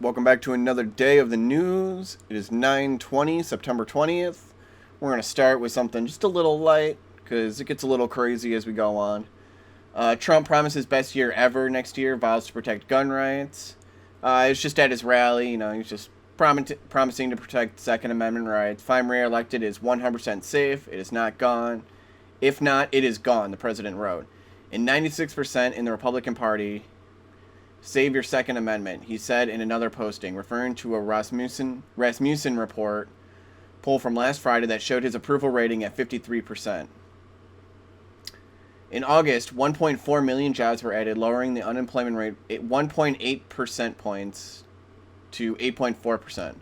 Welcome back to another day of the news. It is 9/20, September 20th. We're going to start with something just a little light because it gets a little crazy as we go on. Trump promises best year ever next year, vows to protect gun rights. It's just at his rally, he's just promising to protect Second Amendment rights. If I'm re-elected, it is 100% safe. It is not gone. If not, it is gone, the president wrote. And 96% in the Republican Party save your Second Amendment, he said in another posting, referring to a Rasmussen report poll from last Friday that showed his approval rating at 53%. In August, 1.4 million jobs were added, lowering the unemployment rate at 1.8 percent points to 8.4%.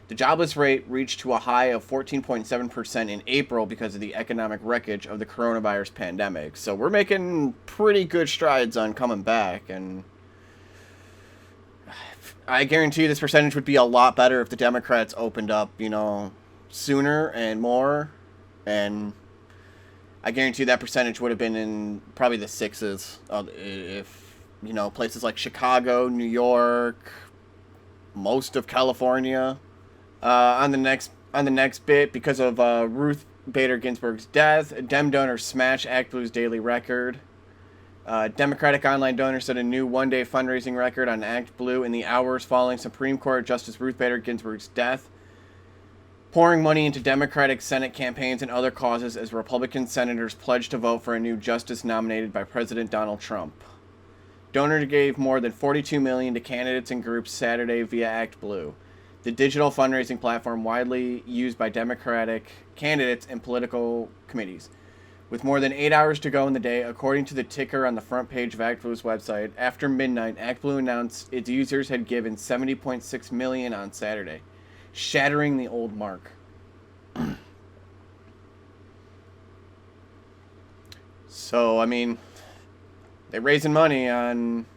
The jobless rate reached to a high of 14.7% in April because of the economic wreckage of the coronavirus pandemic. So we're making pretty good strides on coming back, and I guarantee this percentage would be a lot better if the Democrats opened up, sooner and more. And I guarantee that percentage would have been in probably the sixes if, places like Chicago, New York, most of California. On the next bit, because of Ruth Bader Ginsburg's death, Dem donors smash Act Blue's daily record. Democratic online donors set a new one-day fundraising record on Act Blue in the hours following Supreme Court Justice Ruth Bader Ginsburg's death, pouring money into Democratic Senate campaigns and other causes as Republican senators pledged to vote for a new justice nominated by President Donald Trump. Donors gave more than $42 million to candidates and groups Saturday via Act Blue, the digital fundraising platform widely used by Democratic candidates and political committees. With more than 8 hours to go in the day, according to the ticker on the front page of Act Blue's website, after midnight, Act Blue announced its users had given $70.6 million on Saturday, shattering the old mark. So, they're raising money on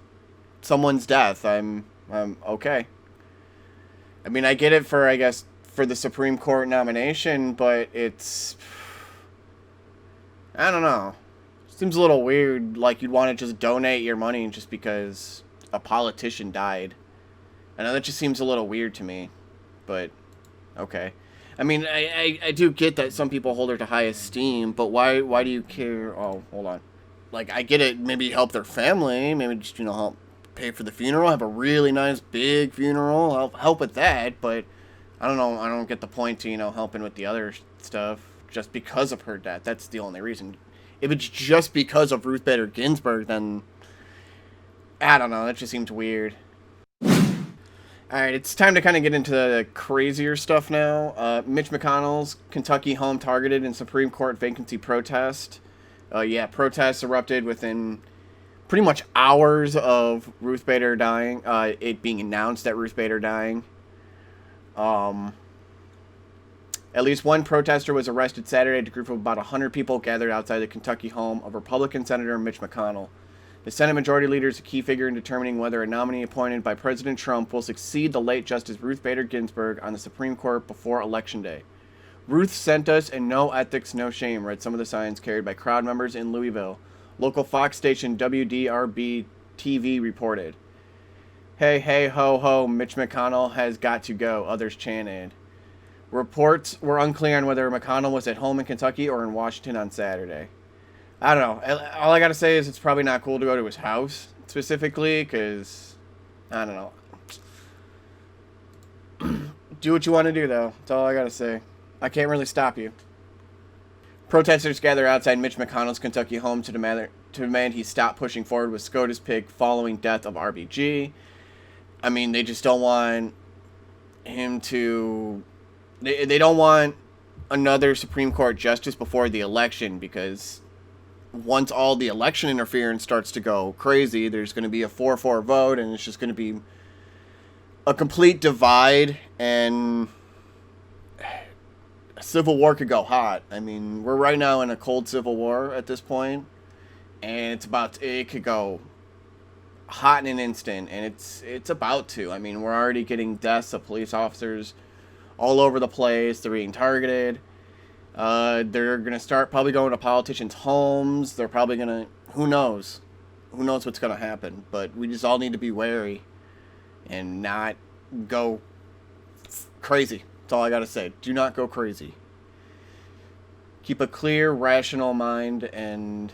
someone's death. I'm okay. I get it for, for the Supreme Court nomination, but I don't know. Seems a little weird, like you'd want to just donate your money just because a politician died. I know that just seems a little weird to me, but okay. I do get that some people hold her to high esteem, but why do you care? Oh, hold on. Like, I get it, maybe help their family, maybe just, help pay for the funeral, have a really nice big funeral, help with that, but I don't know, I don't get the point to, helping with the other stuff just because of her death. That's the only reason. If it's just because of Ruth Bader Ginsburg, then I don't know, that just seems weird. Alright, it's time to kind of get into the crazier stuff now. Mitch McConnell's Kentucky home targeted in Supreme Court vacancy protest. Protests erupted within pretty much hours of Ruth Bader dying, it being announced that Ruth Bader dying. At least one protester was arrested Saturday. A group of about 100 people gathered outside the Kentucky home of Republican Senator Mitch McConnell. The Senate Majority Leader is a key figure in determining whether a nominee appointed by President Trump will succeed the late Justice Ruth Bader Ginsburg on the Supreme Court before Election Day. Ruth sent us and no ethics, no shame, read some of the signs carried by crowd members in Louisville. Local Fox station WDRB-TV reported. Hey, hey, ho, ho, Mitch McConnell has got to go, others chanted. Reports were unclear on whether McConnell was at home in Kentucky or in Washington on Saturday. I don't know. All I gotta say is it's probably not cool to go to his house, specifically, because, I don't know. Do what you want to do, though. That's all I gotta say. I can't really stop you. Protesters gather outside Mitch McConnell's Kentucky home to demand he stop pushing forward with SCOTUS pick following death of RBG. They just don't want him to... They don't want another Supreme Court justice before the election, because once all the election interference starts to go crazy, there's going to be a 4-4 vote, and it's just going to be a complete divide, and a civil war could go hot. We're right now in a cold civil war at this point, and it could go hot in an instant, and it's about to. We're already getting deaths of police officers all over the place. They're being targeted. They're going to start probably going to politicians' homes. They're probably going to... Who knows? Who knows what's going to happen? But we just all need to be wary. and not go crazy. That's all I gotta say. Do not go crazy. Keep a clear, rational mind, and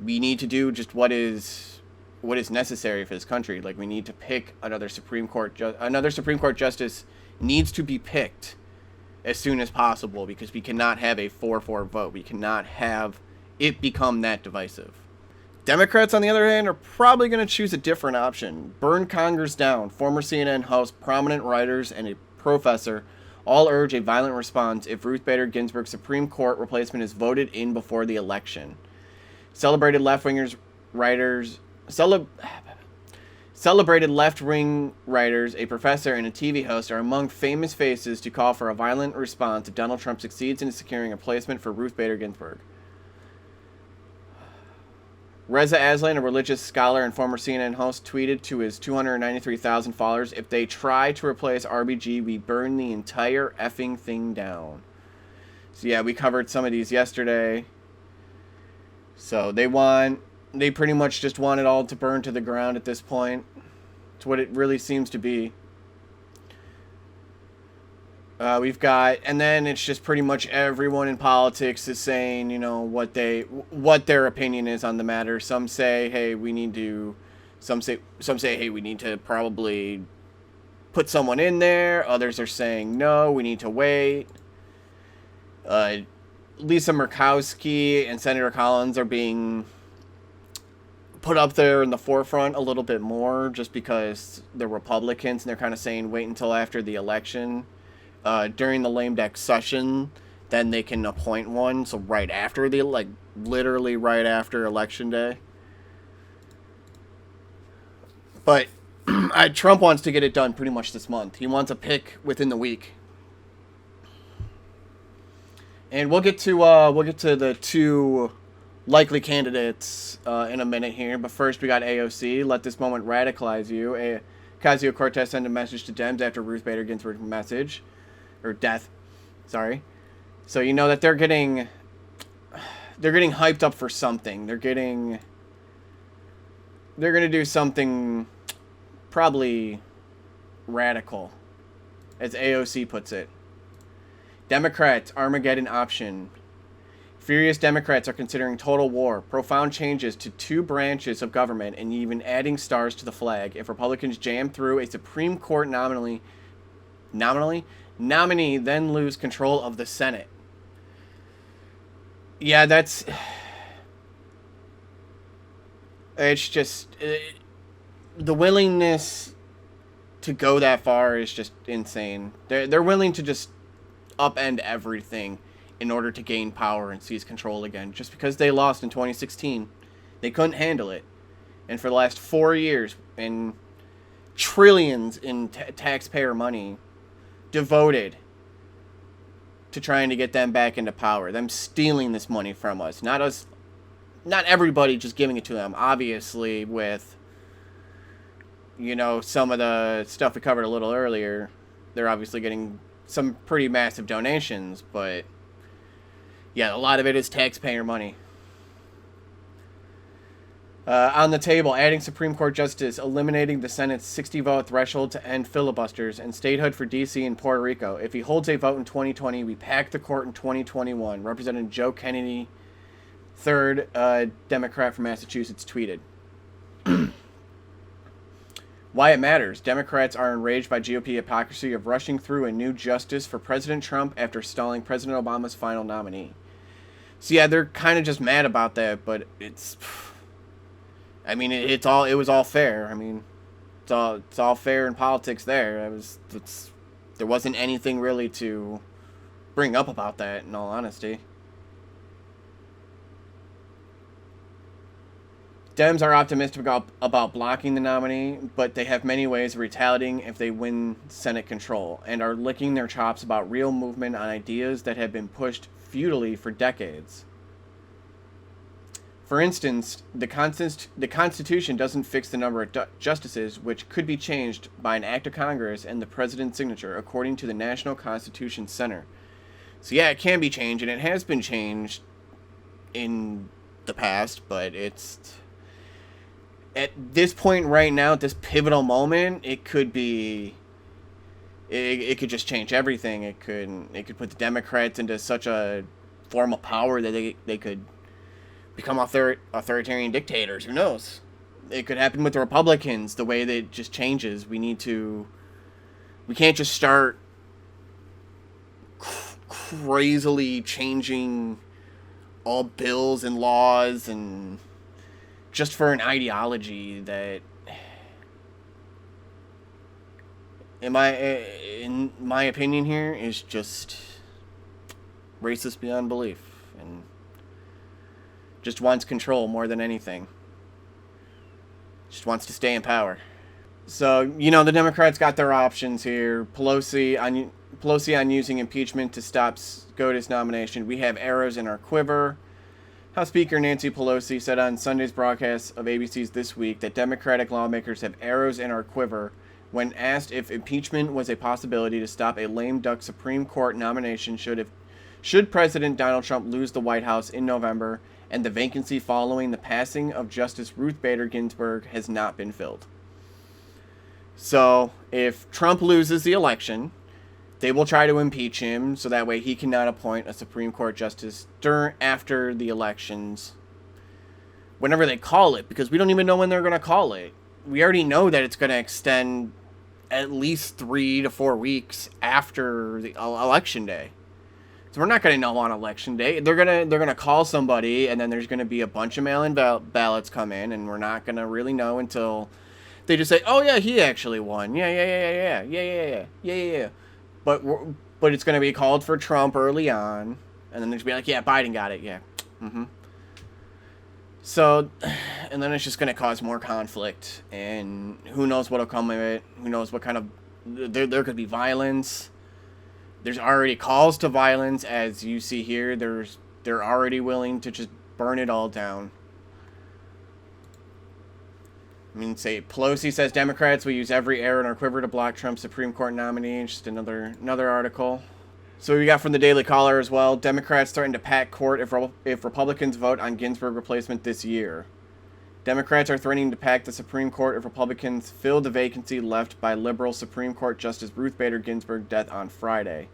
we need to do just what is necessary for this country. Like, we need to pick another Supreme Court justice needs to be picked as soon as possible, because we cannot have a 4-4 vote. We cannot have it become that divisive. Democrats, on the other hand, are probably going to choose a different option. Burn Congress down. Former CNN host, prominent writers, and a professor all urge a violent response if Ruth Bader Ginsburg's Supreme Court replacement is voted in before the election. Celebrated left-wing writers, a professor, and a TV host are among famous faces to call for a violent response if Donald Trump succeeds in securing a placement for Ruth Bader Ginsburg. Reza Aslan, a religious scholar and former CNN host, tweeted to his 293,000 followers, "If they try to replace RBG, we burn the entire effing thing down." So yeah, we covered some of these yesterday. So they pretty much just want it all to burn to the ground at this point. It's what it really seems to be. We've got, and then it's just pretty much everyone in politics is saying, you know, what their opinion is on the matter. Some say, hey, we need to, some say, hey, we need to probably put someone in there. Others are saying, no, we need to wait. Lisa Murkowski and Senator Collins are being put up there in the forefront a little bit more, just because they're Republicans and they're kind of saying wait until after the election. During the lame duck session, then they can appoint one. So right after literally right after Election Day. But Trump wants to get it done pretty much this month. He wants a pick within the week. And we'll get to the two likely candidates in a minute here. But first, we got AOC. Let this moment radicalize you. Ocasio-Cortez sent a message to Dems after Ruth Bader Ginsburg's death. Sorry. So you know that they're getting hyped up for something. They're going to do something probably radical, as AOC puts it. Democrats, Armageddon option. Furious Democrats are considering total war, profound changes to two branches of government, and even adding stars to the flag if Republicans jam through a Supreme Court nominee, then lose control of the Senate. Yeah, it's just, the willingness to go that far is just insane. They're willing to just upend everything in order to gain power and seize control again, just because they lost in 2016. They couldn't handle it. And for the last 4 years, and trillions in taxpayer money devoted to trying to get them back into power, them stealing this money from us, not everybody just giving it to them. Obviously, with, you know, some of the stuff we covered a little earlier, they're obviously getting some pretty massive donations, but yeah, a lot of it is taxpayer money. On the table, adding Supreme Court justice, eliminating the Senate's 60-vote threshold to end filibusters, and statehood for D.C. and Puerto Rico. If he holds a vote in 2020, we pack the court in 2021. Representative Joe Kennedy, 3rd Democrat from Massachusetts, tweeted. Why it matters. Democrats are enraged by GOP hypocrisy of rushing through a new justice for President Trump after stalling President Obama's final nominee. So yeah, they're kind of just mad about that, but it's... I mean, it was all fair. I mean, it's all fair in politics there. There wasn't anything really to bring up about that, in all honesty. Dems are optimistic about blocking the nominee, but they have many ways of retaliating if they win Senate control, and are licking their chops about real movement on ideas that have been pushed futilely for decades. For instance, the Constitution doesn't fix the number of justices, which could be changed by an act of Congress and the president's signature, according to the National Constitution Center. So yeah, it can be changed, and it has been changed in the past, but at this point right now, at this pivotal moment, it could be. It could just change everything. It could put the Democrats into such a form of power that they could become authoritarian dictators. Who knows? It could happen with the Republicans. The way that it just changes. We can't just start crazily changing all bills and laws and just for an ideology that, in my opinion here, is just racist beyond belief and just wants control more than anything. Just wants to stay in power. So, the Democrats got their options here. Pelosi on using impeachment to stop SCOTUS nomination. We have arrows in our quiver. House Speaker Nancy Pelosi said on Sunday's broadcast of ABC's This Week that Democratic lawmakers have arrows in our quiver when asked if impeachment was a possibility to stop a lame duck Supreme Court nomination should President Donald Trump lose the White House in November and the vacancy following the passing of Justice Ruth Bader Ginsburg has not been filled. So, if Trump loses the election, they will try to impeach him so that way he cannot appoint a Supreme Court justice after the elections, whenever they call it, because we don't even know when they're going to call it. We already know that it's going to extend at least 3 to 4 weeks after the election day. So we're not going to know on election day. They're gonna call somebody, and then there's going to be a bunch of mail-in ballots come in, and we're not going to really know until they just say, "Oh yeah, he actually won. Yeah." But it's going to be called for Trump early on, and then there's going to be like, "Yeah, Biden got it. Yeah." So, and then it's just going to cause more conflict, and who knows what'll come of it. Who knows what kind of... There could be violence. There's already calls to violence, as you see here. They're already willing to just burn it all down. I mean, say, Pelosi says Democrats will use every arrow in our quiver to block Trump's Supreme Court nominee. Just another article. So we got from the Daily Caller as well. Democrats threaten to pack court if Republicans vote on Ginsburg replacement this year. Democrats are threatening to pack the Supreme Court if Republicans fill the vacancy left by liberal Supreme Court Justice Ruth Bader Ginsburg's death on Friday.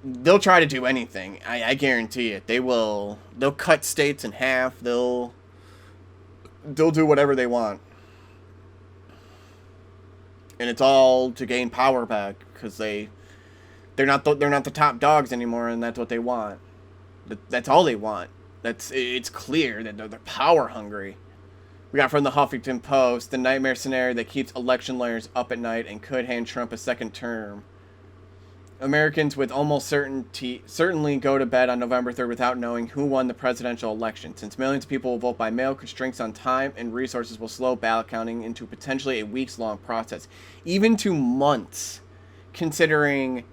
They'll try to do anything. I guarantee it. They'll cut states in half. They'll do whatever they want. And it's all to gain power back because they're not the top dogs anymore, and that's what they want. That's all they want. It's clear that they're power hungry. We got from the Huffington Post, the nightmare scenario that keeps election lawyers up at night and could hand Trump a second term. Americans with almost certainly go to bed on November 3rd without knowing who won the presidential election. Since millions of people will vote by mail, constraints on time and resources will slow ballot counting into potentially a weeks-long process, even to months, considering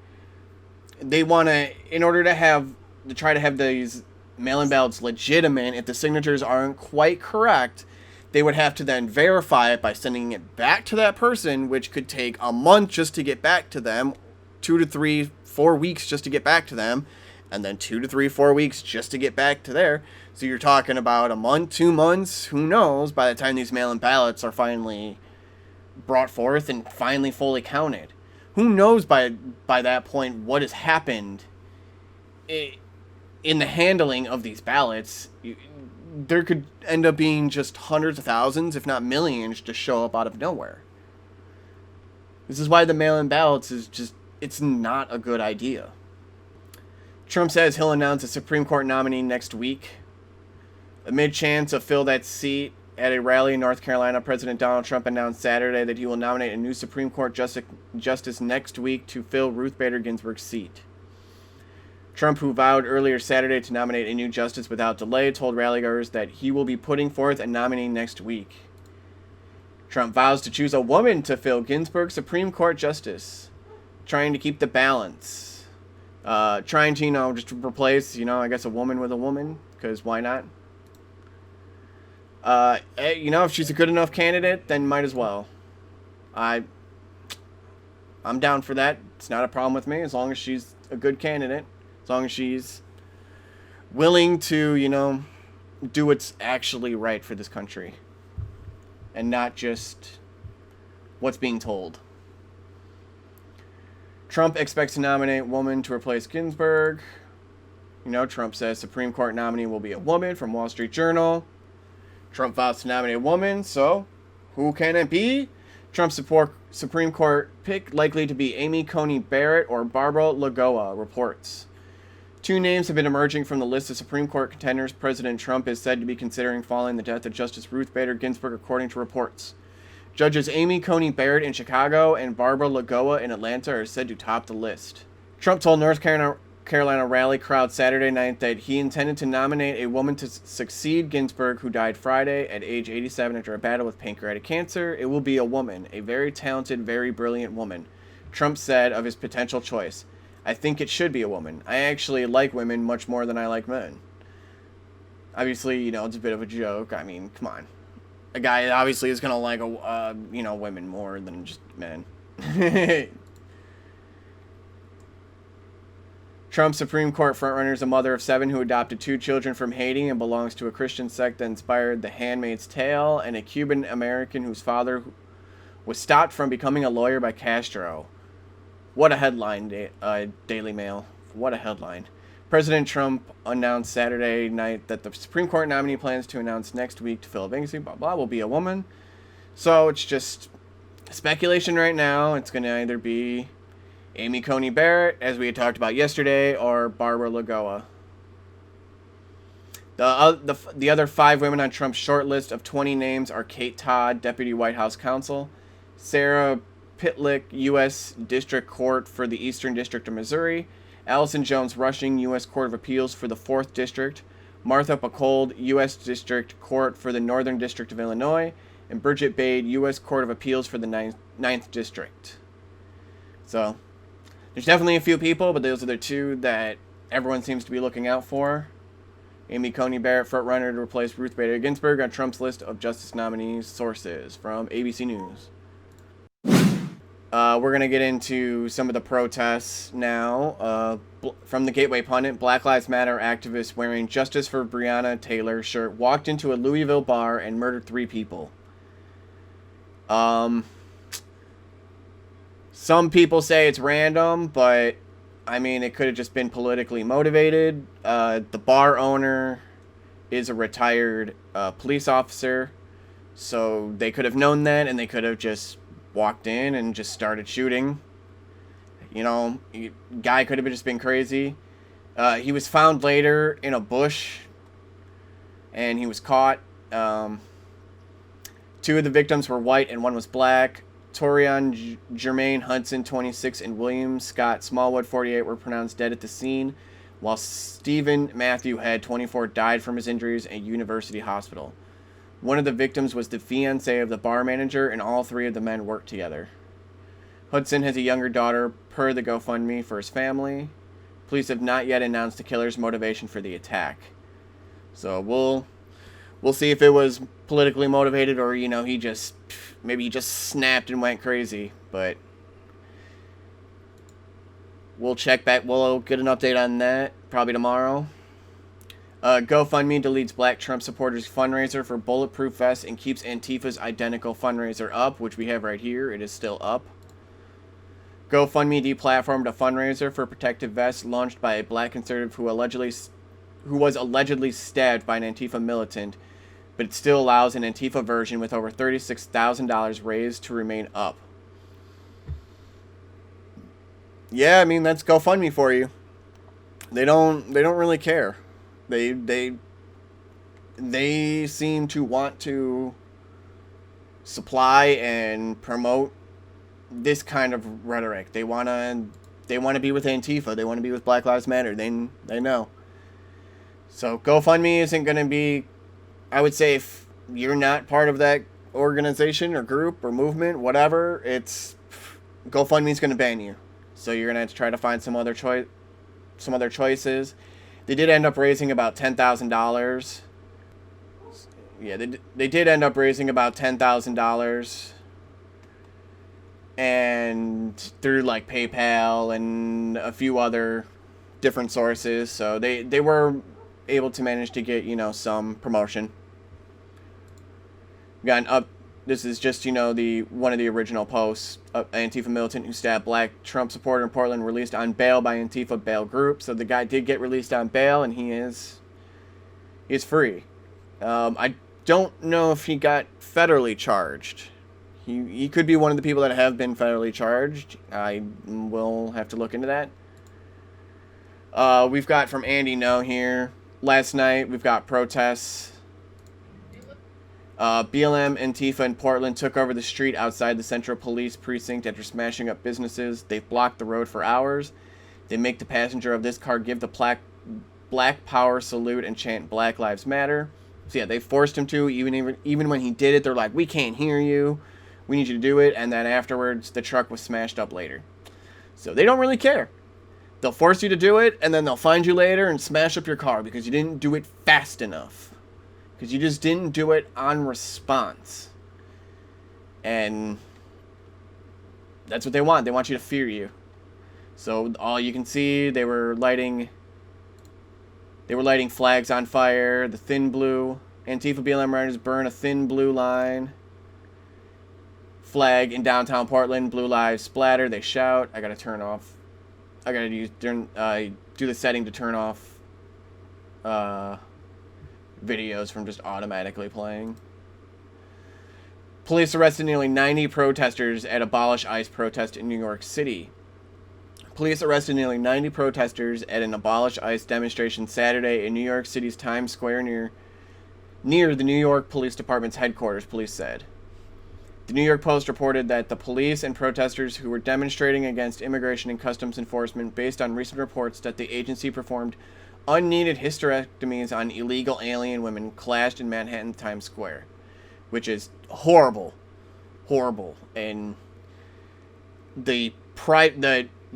they want to, in order to try to have these mail-in ballots legitimate, if the signatures aren't quite correct, they would have to then verify it by sending it back to that person, which could take a month just to get back to them, 2 to 3, 4 weeks just to get back to them, and then 2 to 3, 4 weeks just to get back to there. So you're talking about a month, 2 months, who knows, by the time these mail-in ballots are finally brought forth and finally fully counted. Who knows by that point what has happened in the handling of these ballots. There could end up being just hundreds of thousands, if not millions, just show up out of nowhere. This is why the mail-in ballots is just, it's not a good idea. Trump says he'll announce a Supreme Court nominee next week. Amid chants of fill that seat at a rally in North Carolina, President Donald Trump announced Saturday that he will nominate a new Supreme Court justice next week to fill Ruth Bader Ginsburg's seat. Trump, who vowed earlier Saturday to nominate a new justice without delay, told rallygoers that he will be putting forth a nominee next week. Trump vows to choose a woman to fill Ginsburg's Supreme Court justice, trying to keep the balance. Trying to, just replace, I guess a woman with a woman, because why not? If she's a good enough candidate, then might as well. I'm down for that. It's not a problem with me, as long as she's a good candidate. As long as she's willing to, do what's actually right for this country. and not just what's being told. Trump expects to nominate woman to replace Ginsburg. You know, Trump says Supreme Court nominee will be a woman from Wall Street Journal. Trump vows to nominate a woman, so who can it be? Trump's Supreme Court pick likely to be Amy Coney Barrett or Barbara Lagoa, reports. Two names have been emerging from the list of Supreme Court contenders President Trump is said to be considering following the death of Justice Ruth Bader Ginsburg, according to reports. Judges Amy Coney Barrett in Chicago and Barbara Lagoa in Atlanta are said to top the list. Trump told North Carolina rally crowd Saturday night that he intended to nominate a woman to succeed Ginsburg, who died Friday at age 87 after a battle with pancreatic cancer. It will be a woman, a very talented, very brilliant woman, Trump said of his potential choice. I think it should be a woman. I actually like women much more than I like men. Obviously, you know, it's a bit of a joke. I mean, come on. A guy obviously is going to like, women more than just men. Trump's Supreme Court frontrunner is a mother of 7 who adopted 2 children from Haiti and belongs to a Christian sect that inspired The Handmaid's Tale, and a Cuban American whose father was stopped from becoming a lawyer by Castro. What a headline, Daily Mail. What a headline. President Trump announced Saturday night that the Supreme Court nominee plans to announce next week to fill a vacancy, blah, blah, will be a woman. So it's just speculation right now. It's going to either be Amy Coney Barrett, as we had talked about yesterday, or Barbara Lagoa. The other 5 women on Trump's short list of 20 names are Kate Todd, Deputy White House Counsel, Sarah Pitlick, U.S. District Court for the Eastern District of Missouri, Allison Jones Rushing, U.S. Court of Appeals for the 4th District, Martha Pacold, U.S. District Court for the Northern District of Illinois, and Bridget Bade, U.S. Court of Appeals for the 9th District. So, there's definitely a few people, but those are the 2 that everyone seems to be looking out for. Amy Coney Barrett, frontrunner to replace Ruth Bader Ginsburg on Trump's list of justice nominees. Sources from ABC News. We're going to get into some of the protests now. From the Gateway Pundit, Black Lives Matter activists wearing Justice for Breonna Taylor shirt walked into a Louisville bar and murdered 3 people. Some people say it's random, but I mean, it could have just been politically motivated. The bar owner is a retired police officer, so they could have known that, and they could have just walked in and just started shooting. You know, guy could have just been crazy. He was found later in a bush, and he was caught. 2 of the victims were white and 1 was black. Torian Jermaine Hudson, 26, and William Scott Smallwood, 48, were pronounced dead at the scene, while Stephen Matthew Head, 24, died from his injuries at University Hospital. One of the victims was the fiancé of the bar manager, and all 3 of the men worked together. Hudson has a younger daughter, per the GoFundMe, for his family. Police have not yet announced the killer's motivation for the attack. So we'll see if it was politically motivated, or, you know, maybe he just snapped and went crazy. But we'll check back. We'll get an update on that probably tomorrow. GoFundMe deletes Black Trump supporters fundraiser for bulletproof vests and keeps Antifa's identical fundraiser up, which we have right here. It is still up. GoFundMe deplatformed a fundraiser for protective vests launched by a black conservative who was allegedly stabbed by an Antifa militant, but it still allows an Antifa version with over $36,000 raised to remain up. Yeah, I mean, that's GoFundMe for you. They don't really care. They seem to want to supply and promote this kind of rhetoric. They want to be with Antifa. They want to be with Black Lives Matter. They know. So GoFundMe isn't going to be, I would say, if you're not part of that organization or group or movement, whatever, GoFundMe is going to ban you. So you're going to have to try to find some other choices. They did end up raising about $10,000. Yeah, they did end up raising about $10,000. And through like PayPal and a few other different sources. So they were able to manage to get, you know, some promotion. This is just, the one of the original posts. Antifa militant who stabbed black Trump supporter in Portland released on bail by Antifa bail group. So the guy did get released on bail, and he is free. I don't know if he got federally charged. He could be one of the people that have been federally charged. I will have to look into that. We've got from Andy No here. Last night, we've got protests. BLM Antifa in Portland took over the street outside the Central Police Precinct after smashing up businesses. They've blocked the road for hours. They make the passenger of this car give the Black Power salute and chant Black Lives Matter. So yeah, they forced him to. Even when he did it, they're like, we can't hear you. We need you to do it. And then afterwards, the truck was smashed up later. So they don't really care. They'll force you to do it, and then they'll find you later and smash up your car because you didn't do it fast enough. Because you just didn't do it on response. And that's what they want. They want you to fear you. So all you can see, they were lighting flags on fire. The thin blue. Antifa BLM riders burn a thin blue line flag in downtown Portland. Blue lives splatter. They shout. I gotta turn off. I gotta do the setting to turn off videos from just automatically playing. Police arrested nearly 90 protesters at Abolish ICE protest in New York City. Police arrested nearly 90 protesters at an Abolish ICE demonstration Saturday in New York City's Times Square near the New York Police Department's headquarters, police said. The New York Post reported that the police and protesters who were demonstrating against immigration and customs enforcement based on recent reports that the agency performed unneeded hysterectomies on illegal alien women clashed in Manhattan Times Square, which is horrible. Horrible. And the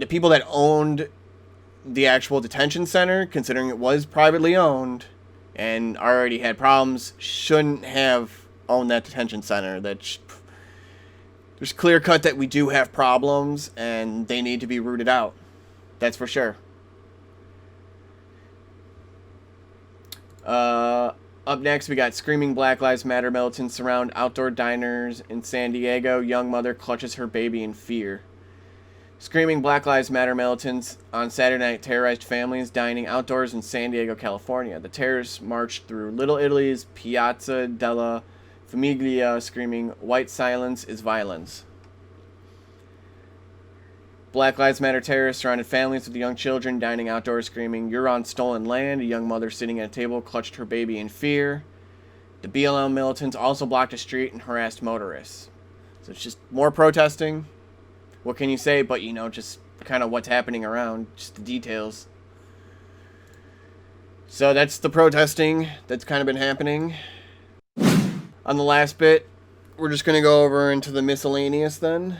people that owned the actual detention center, considering it was privately owned and already had problems, shouldn't have owned that detention center. There's clear cut that we do have problems and they need to be rooted out. That's for sure. Up next, we got screaming Black Lives Matter militants surround outdoor diners in San Diego. Young mother clutches her baby in fear. Screaming Black Lives Matter militants on Saturday night terrorized families dining outdoors in San Diego, California. The terrorists marched through Little Italy's Piazza della Famiglia, screaming, "White silence is violence." Black Lives Matter terrorists surrounded families with young children dining outdoors, screaming, "You're on stolen land." A young mother sitting at a table clutched her baby in fear. The BLM militants also blocked a street and harassed motorists. So it's just more protesting. What can you say but, just kind of what's happening around, just the details. So that's the protesting that's kind of been happening. On the last bit, we're just going to go over into the miscellaneous then.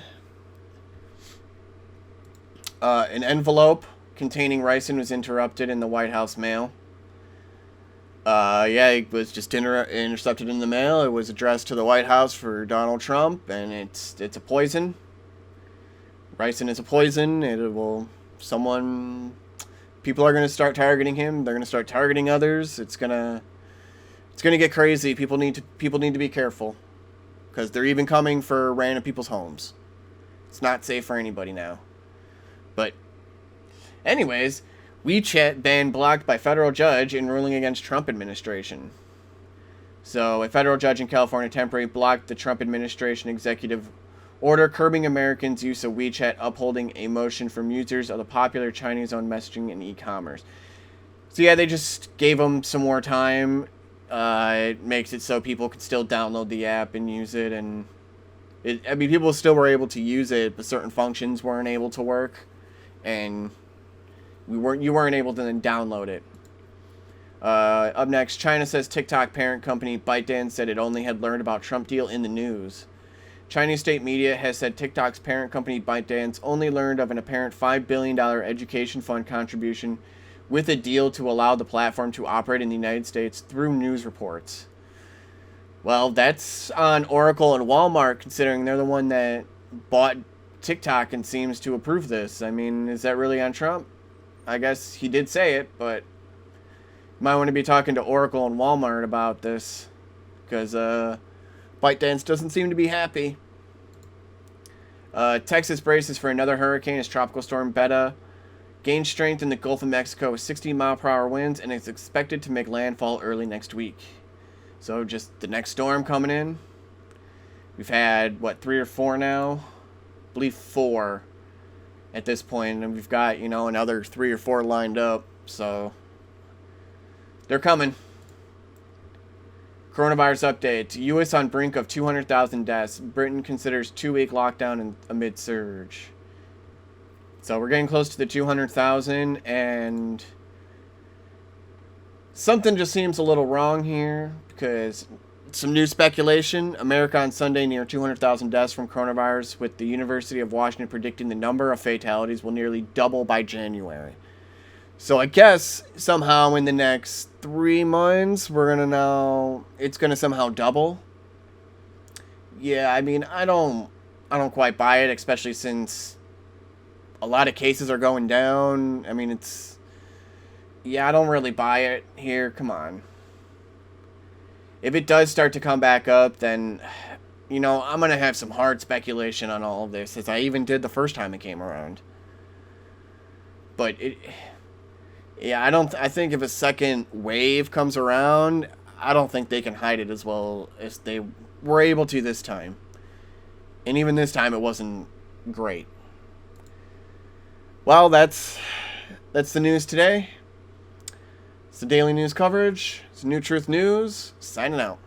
An envelope containing ricin was interrupted in the White House mail. It was just intercepted in the mail. It was addressed to the White House for Donald Trump, and it's a poison. Ricin is a poison. People are going to start targeting him. They're going to start targeting others. It's going to get crazy. People need to be careful, because they're even coming for random people's homes. It's not safe for anybody now. But anyways, WeChat ban blocked by federal judge in ruling against Trump administration. So a federal judge in California temporarily blocked the Trump administration executive order curbing Americans' use of WeChat, upholding a motion from users of the popular Chinese-owned messaging and e-commerce. So yeah, they just gave them some more time. It makes it so people could still download the app and use it, and people still were able to use it, but certain functions weren't able to work, and you weren't able to then download it. Up next, China says TikTok parent company ByteDance said it only had learned about Trump deal in the news. Chinese state media has said TikTok's parent company ByteDance only learned of an apparent $5 billion education fund contribution with a deal to allow the platform to operate in the United States through news reports. Well, that's on Oracle and Walmart, considering they're the one that bought TikTok and seems to approve this. I mean, is that really on Trump? I guess he did say it, but you might want to be talking to Oracle and Walmart about this, because ByteDance doesn't seem to be happy. Texas braces for another hurricane as Tropical Storm Beta gains strength in the Gulf of Mexico with 60-mile-per-hour winds and is expected to make landfall early next week. So just the next storm coming in. We've had, what, 3 or 4 now? I believe 4 at this point. And we've got, you know, another 3 or 4 lined up. So they're coming. Coronavirus update. U.S. on brink of 200,000 deaths. Britain considers 2-week lockdown amid surge. So we're getting close to the 200,000, and something just seems a little wrong here, because some new speculation. America on Sunday near 200,000 deaths from coronavirus, with the University of Washington predicting the number of fatalities will nearly double by January. So I guess somehow in the next 3 months, we're going to know it's going to somehow double. Yeah, I mean, I don't quite buy it, especially since a lot of cases are going down. I mean, yeah, I don't really buy it here. Come on. If it does start to come back up, then, you know, I'm going to have some hard speculation on all of this, as I even did the first time it came around. But yeah, I think if a second wave comes around, I don't think they can hide it as well as they were able to this time. And even this time, it wasn't great. Well, that's the news today. It's the daily news coverage. It's New Truth News. Signing out.